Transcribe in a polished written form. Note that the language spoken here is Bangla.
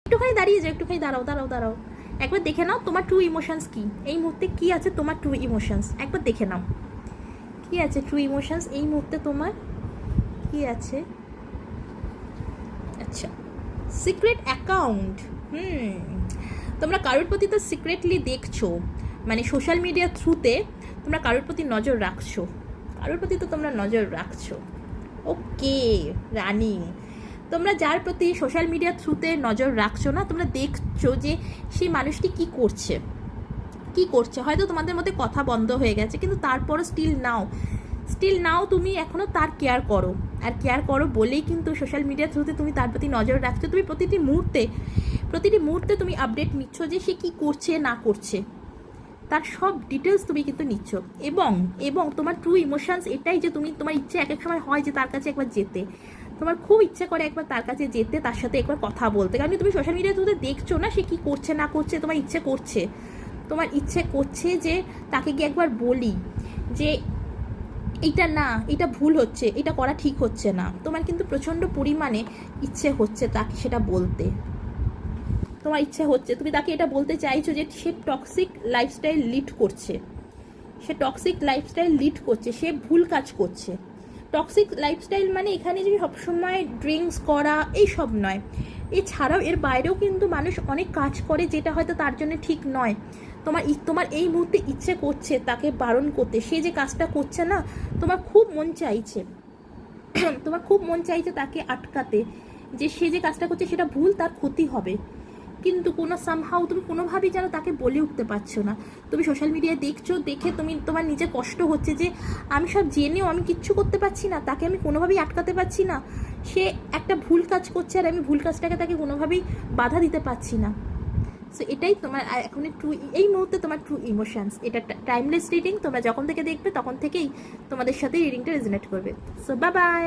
একটুখানি দাঁড়িয়ে যাও, একটুখানি দাঁড়াও দাঁড়াও দাঁড়াও, একবার দেখে নাও তোমার ট্রু ইমোশনস কি এই মুহূর্তে, কি আছে তোমার ট্রু ইমোশনস, একবার দেখে নাও কি আছে ট্রু ইমোশনস এই মুহূর্তে তোমার কি আছে। আচ্ছা, সিক্রেট অ্যাকাউন্ট। তোমরা কারোর প্রতি তো সিক্রেটলি দেখছো, মানে সোশ্যাল মিডিয়ার থ্রুতে তোমরা কারোর প্রতি নজর রাখছো, কারোর প্রতি তো তোমরা নজর রাখছো। ওকে রানিং, তোমরা যার প্রতি সোশ্যাল মিডিয়ার থ্রুতে নজর রাখছো না, তোমরা দেখছো যে সেই মানুষটি কি করছে, কি করছে। হয়তো তোমাদের মধ্যে কথা বন্ধ হয়ে গেছে, কিন্তু তারপরও স্টিল নাও তুমি এখনও তার কেয়ার করো, আর কেয়ার করো বলেই কিন্তু সোশ্যাল মিডিয়ার থ্রুতে তুমি তার প্রতি নজর রাখছো। তুমি প্রতিটি মুহূর্তে তুমি আপডেট নিচ্ছ যে সে কী করছে না করছে, তার সব ডিটেলস তুমি কিন্তু নিচ্ছ। এবং তোমার ট্রু ইমোশনস এটাই যে তুমি, তোমার ইচ্ছে এক এক সময় হয় যে তার কাছে একবার যেতে, তোমার খুব ইচ্ছা করে একবার তার কাছে যেতে, তার সাথে একবার কথা বলতে, কারণ তুমি সোশ্যাল মিডিয়ার থ্রুতে দেখছো না সে কী করছে না করছে, তোমার ইচ্ছে করছে যে তাকে গিয়ে একবার বলি যে এইটা না, এটা ভুল হচ্ছে, এটা করা ঠিক হচ্ছে না। তোমার কিন্তু প্রচণ্ড পরিমাণে ইচ্ছে হচ্ছে তাকে সেটা বলতে, তোমার ইচ্ছে হচ্ছে, তুমি তাকে এটা বলতে চাইছো যে সে টক্সিক লাইফস্টাইল লিড করছে, সে ভুল কাজ করছে। টক্সিক লাইফস্টাইল মানে এখানে যে সবসময় ড্রিঙ্কস করা এইসব নয়, এছাড়াও এর বাইরেও কিন্তু মানুষ অনেক কাজ করে যেটা হয়তো তার জন্য ঠিক নয়। তোমার এই মুহূর্তে ইচ্ছে করছে তাকে বারণ করতে, সে যে কাজটা করছে না, তোমার খুব মন চাইছে তাকে আটকাতে, যে সে যে কাজটা করছে সেটা ভুল, তার ক্ষতি হবে, কিন্তু সামহাউ তুমি কোনোভাবেই যেন তাকে বলে উঠতে পারছো না। তুমি সোশ্যাল মিডিয়ায় দেখছো, দেখে তোমার নিজে কষ্ট হচ্ছে যে আমি সব জেনেও আমি কিচ্ছু করতে পারছি না, তাকে আমি কোনোভাবেই আটকাতে পারছি না, সে একটা ভুল কাজ করছে আর আমি ভুল কাজটাকে তাকে কোনোভাবেই বাধা দিতে পারছি না। সো এটাই তোমার এখন এই মুহূর্তে তোমার ট্রু ইমোশনস। এটা টাইমলেস রিডিং, তোমরা যখন থেকে দেখবে তখন থেকেই তোমাদের সাথে রিডিংটা রেজোনেট করবে। So bye bye.